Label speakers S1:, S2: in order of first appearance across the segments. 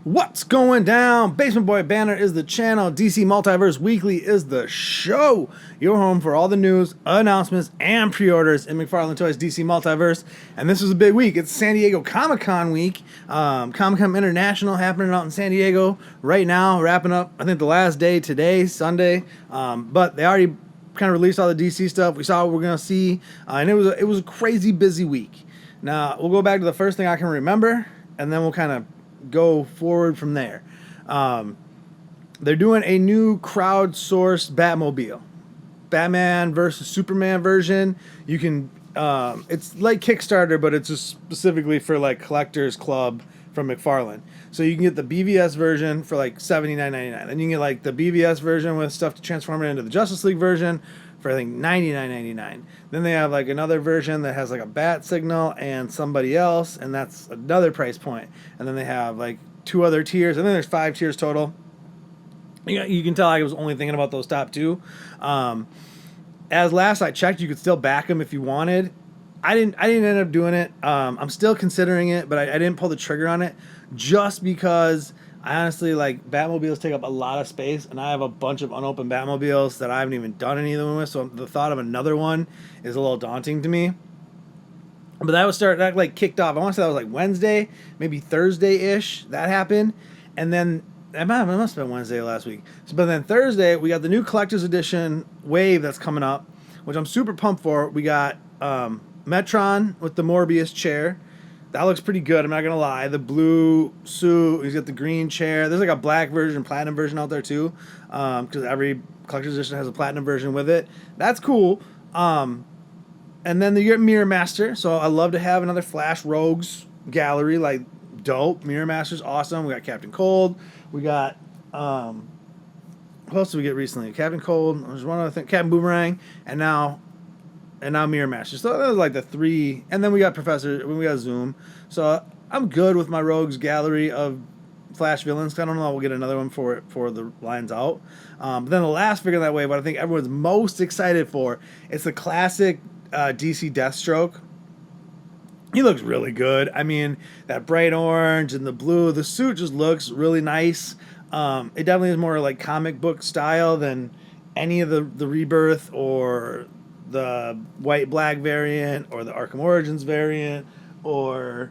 S1: What's going down? Basement Boy Banter is the channel. DC Multiverse Weekly is the show. Your home for all the news, announcements, and pre-orders in McFarlane Toys DC Multiverse. And this was a big week. It's San Diego Comic-Con week. Comic-Con International happening out in San Diego right now. Wrapping up, I think, the last day today, Sunday. But they already kind of released all the DC stuff. We saw what we're going to see. And it was a crazy busy week. Now, we'll go back to the first thing I can remember, and then we'll kind of go forward from there. They're doing a new crowdsourced Batmobile, Batman versus Superman version. You can it's like Kickstarter, but it's just specifically for like collectors club from McFarlane. So you can get the BVS version for like $79.99. Then you can get like the BVS version with stuff to transform it into the Justice League version for I think $99.99. Then they have like another version that has like a bat signal and somebody else, and that's another price point. And then they have like two other tiers, and then there's 5 tiers total. You can tell I was only thinking about those top two. As last I checked, you could still back them if you wanted. I didn't end up doing it. I'm still considering it, but I didn't pull the trigger on it just because I honestly, like, Batmobiles take up a lot of space, and I have a bunch of unopened Batmobiles that I haven't even done anything with, so the thought of another one is a little daunting to me. But that like kicked off. I want to say that was like Wednesday, maybe Thursday-ish, that happened. And then, it must have been Wednesday last week. But then Thursday, we got the new Collector's Edition wave that's coming up, which I'm super pumped for. We got Metron with the Morbius chair. That looks pretty good, I'm not going to lie. The blue suit, he's got the green chair. There's like a black version, platinum version out there too, because every collector's edition has a platinum version with it. That's cool. And then you get Mirror Master, so I love to have another Flash Rogues gallery, like dope. Mirror Master's awesome. We got Captain Cold. We got, who else did we get recently? Captain Cold, there's one other thing, Captain Boomerang, and now Mirror Master. So that was like the 3, and then we got we got Zoom. So I'm good with my Rogues gallery of Flash villains. I don't know, we'll get another one for the lines out. But then the last figure that way, but I think everyone's most excited for, it's the classic DC Deathstroke. He looks really good. I mean, that bright orange and the blue, the suit just looks really nice. It definitely is more like comic book style than any of the Rebirth or the white black variant or the Arkham Origins variant or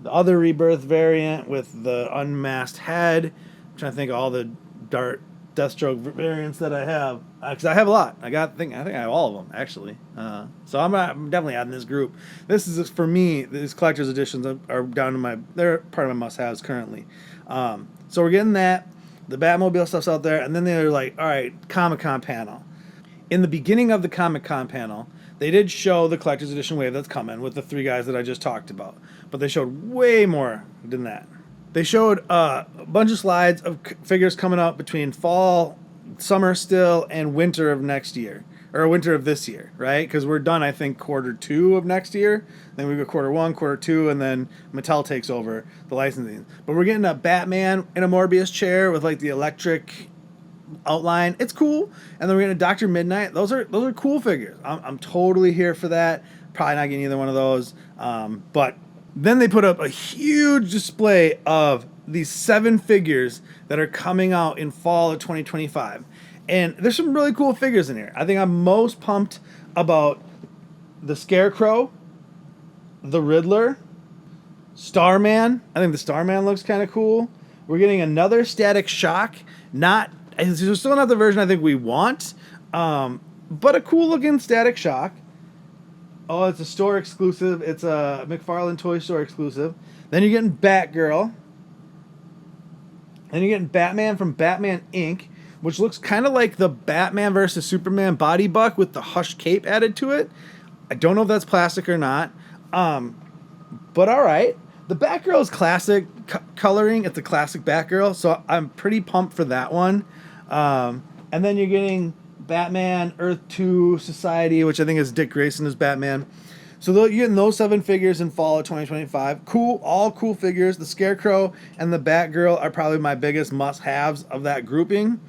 S1: the other Rebirth variant with the unmasked head. I'm trying to think of all the Dark Deathstroke variants that I have, because I have a lot. I think I have all of them actually. So I'm definitely adding this group. This is, for me, these collector's editions are down to they're part of my must-haves currently. So we're getting that. The Batmobile stuff's out there, and then they're like, all right, Comic-Con panel. In the beginning of the Comic-Con panel, they did show the collector's edition wave that's coming with the 3 guys that I just talked about, but they showed way more than that. They showed a bunch of slides of figures coming up between fall, summer still, and winter of next year. Or winter of this year, right? Because we're done, I think, Q2 of next year. Then we go Q1, Q2, and then Mattel takes over the licensing. But we're getting a Batman in a Morbius chair with like the electric outline. It's cool. And then we're getting a Dr. Midnight. Those are cool figures. I'm totally here for that. Probably not getting either one of those. But then they put up a huge display of these 7 figures that are coming out in fall of 2025. And there's some really cool figures in here. I think I'm most pumped about the Scarecrow, the Riddler, Starman. I think the Starman looks kind of cool. We're getting another Static Shock. It's still not the version I think we want, but a cool looking Static Shock. Oh, it's a store exclusive. It's a McFarlane Toy Store exclusive. Then you're getting Batgirl. Then you're getting Batman from Batman Inc., which looks kind of like the Batman versus Superman body buck with the Hush cape added to it. I don't know if that's plastic or not, but all right. The Batgirl is classic coloring. It's a classic Batgirl, so I'm pretty pumped for that one. And then you're getting Batman Earth 2 Society, which I think is Dick Grayson as Batman. So you're getting those 7 figures in fall of 2025. Cool, all cool figures. The Scarecrow and the Batgirl are probably my biggest must-haves of that grouping.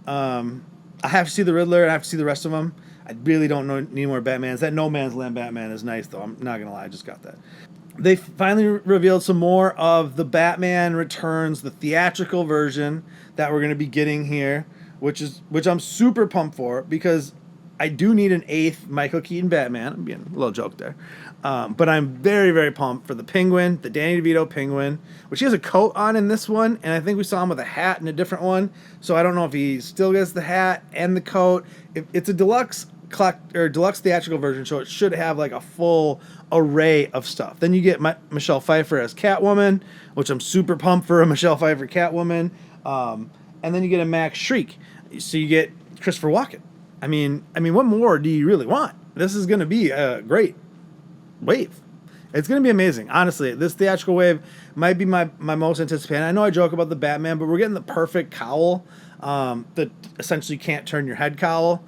S1: I have to see the Riddler, and I have to see the rest of them. I really don't need more Batmans. That No Man's Land Batman is nice, though. I'm not going to lie, I just got that. they finally revealed some more of the Batman Returns, the theatrical version that we're going to be getting here, which I'm super pumped for because I do need an 8th Michael Keaton Batman. I'm being a little joke there. But I'm very, very pumped for the Penguin, the Danny DeVito Penguin, which he has a coat on in this one, and I think we saw him with a hat in a different one. So I don't know if he still gets the hat and the coat. It's a deluxe theatrical version, so it should have like a full array of stuff. Then you get Michelle Pfeiffer as Catwoman, which I'm super pumped for a Michelle Pfeiffer Catwoman. And then you get a Max Shriek. So you get Christopher Walken. I mean, what more do you really want? This is going to be a great wave. It's going to be amazing. Honestly, this theatrical wave might be my most anticipated. I know I joke about the Batman, but we're getting the perfect cowl that essentially can't turn your head cowl.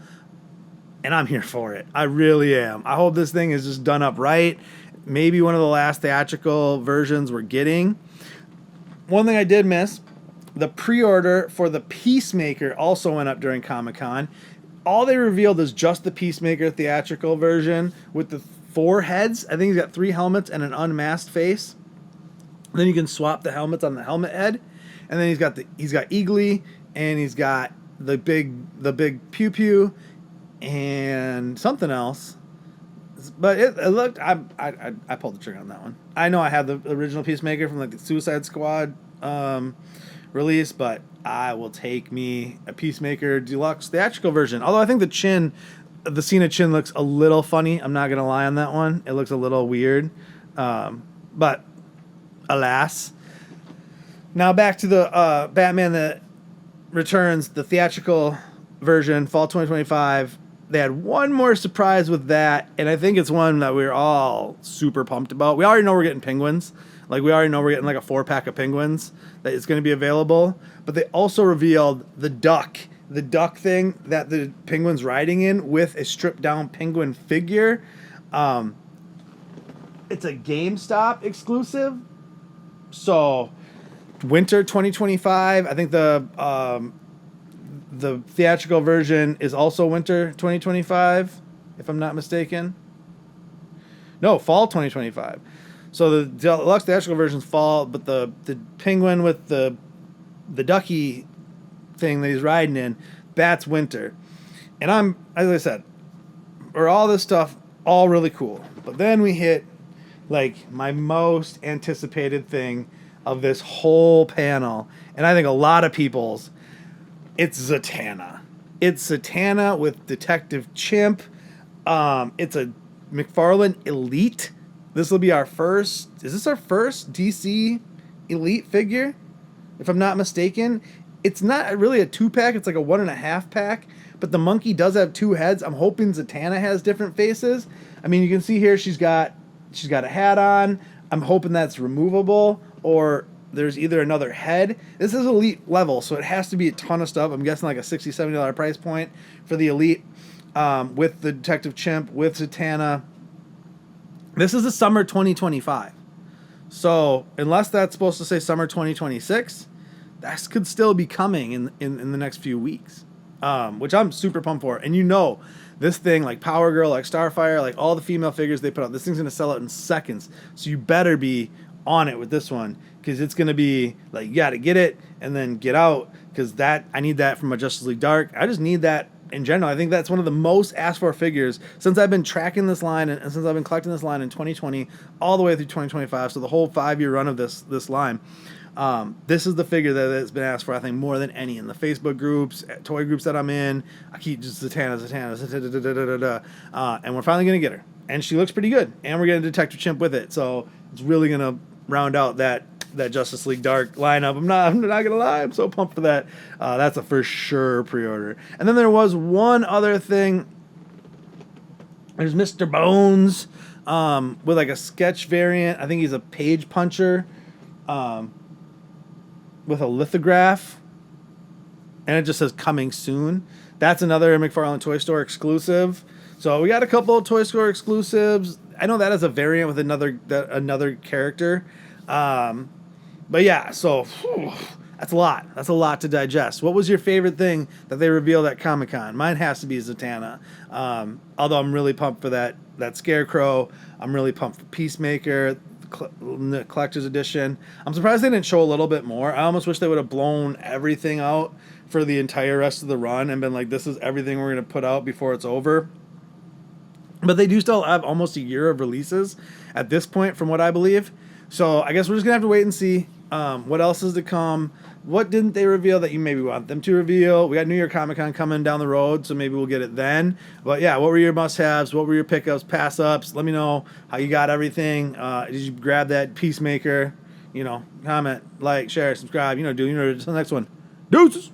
S1: And I'm here for it. I really am. I hope this thing is just done up right. Maybe one of the last theatrical versions we're getting. One thing I did miss, the pre-order for the Peacemaker also went up during Comic-Con. All they revealed is just the Peacemaker theatrical version with the 4 heads. I think he's got 3 helmets and an unmasked face. And then you can swap the helmets on the helmet head. And then he's got Eagly, and he's got the big pew pew and something else. But it looked, I pulled the trigger on that one. I know I had the original Peacemaker from like the Suicide Squad release, but I will take me a Peacemaker Deluxe theatrical version. Although I think the Cena chin looks a little funny. I'm not going to lie on that one. It looks a little weird. But alas. Now back to the Batman that Returns, the theatrical version, fall 2025. They had one more surprise with that, and I think it's one that we're all super pumped about. We already know we're getting penguins. Like, we already know we're getting like a 4-pack of penguins that is going to be available. But they also revealed the duck thing that the penguin's riding in with a stripped-down penguin figure. It's a GameStop exclusive. So, winter 2025. I think the theatrical version is also winter 2025, if I'm not mistaken. No, fall 2025. So the deluxe theatrical version's fall, but the penguin with the ducky thing that he's riding in, that's winter. And as I said, or all this stuff, all really cool. But then we hit like my most anticipated thing of this whole panel, and I think a lot of people's. It's Zatanna. It's Zatanna with Detective Chimp. It's a McFarlane Elite. This will be our first. Is this our first DC Elite figure? If I'm not mistaken. It's not really a 2-pack. It's like a 1.5-pack. But the monkey does have 2 heads. I'm hoping Zatanna has different faces. I mean, you can see here she's got a hat on. I'm hoping that's removable, or there's either another head. This is Elite level, so it has to be a ton of stuff. I'm guessing like a $60, $70 price point for the Elite with the Detective Chimp, with Zatanna. This is the summer 2025. So unless that's supposed to say summer 2026, that could still be coming in the next few weeks, which I'm super pumped for. And this thing, like Power Girl, like Starfire, like all the female figures they put out, this thing's going to sell out in seconds. So you better be on it with this one, because it's going to be like, you got to get it and then get out, because I need that from my Justice League Dark. I just need that in general. I think that's one of the most asked for figures since I've been tracking this line and since I've been collecting this line in 2020 all the way through 2025. So the whole 5-year run of this line. This is the figure that has been asked for, I think, more than any in the Facebook groups, toy groups that I'm in. I keep just Zatanna, and we're finally going to get her. And she looks pretty good. And we're getting Detective Chimp with it. So it's really going to round out that Justice League Dark lineup. I'm not going to lie. I'm so pumped for that. That's a for sure pre-order. And then there was one other thing. There's Mr. Bones with like a sketch variant. I think he's a page puncher. With a lithograph, and it just says coming soon. That's another McFarlane Toy Store exclusive. So we got a couple of Toy Store exclusives. I know that is a variant with another character. But yeah, so that's a lot. That's a lot to digest. What was your favorite thing that they revealed at Comic-Con? Mine has to be Zatanna. Although I'm really pumped for that Scarecrow. I'm really pumped for Peacemaker. collector's edition. I'm surprised they didn't show a little bit more. I almost wish they would have blown everything out for the entire rest of the run and been like, this is everything we're going to put out before it's over. But they do still have almost a year of releases at this point, from what I believe. So I guess we're just going to have to wait and see what else is to come. What didn't they reveal that you maybe want them to reveal? We got New York Comic Con coming down the road, so maybe we'll get it then. But yeah, what were your must-haves? What were your pickups, pass-ups? Let me know how you got everything. Did you grab that Peacemaker? Comment, like, share, subscribe. Until the next one. Deuces!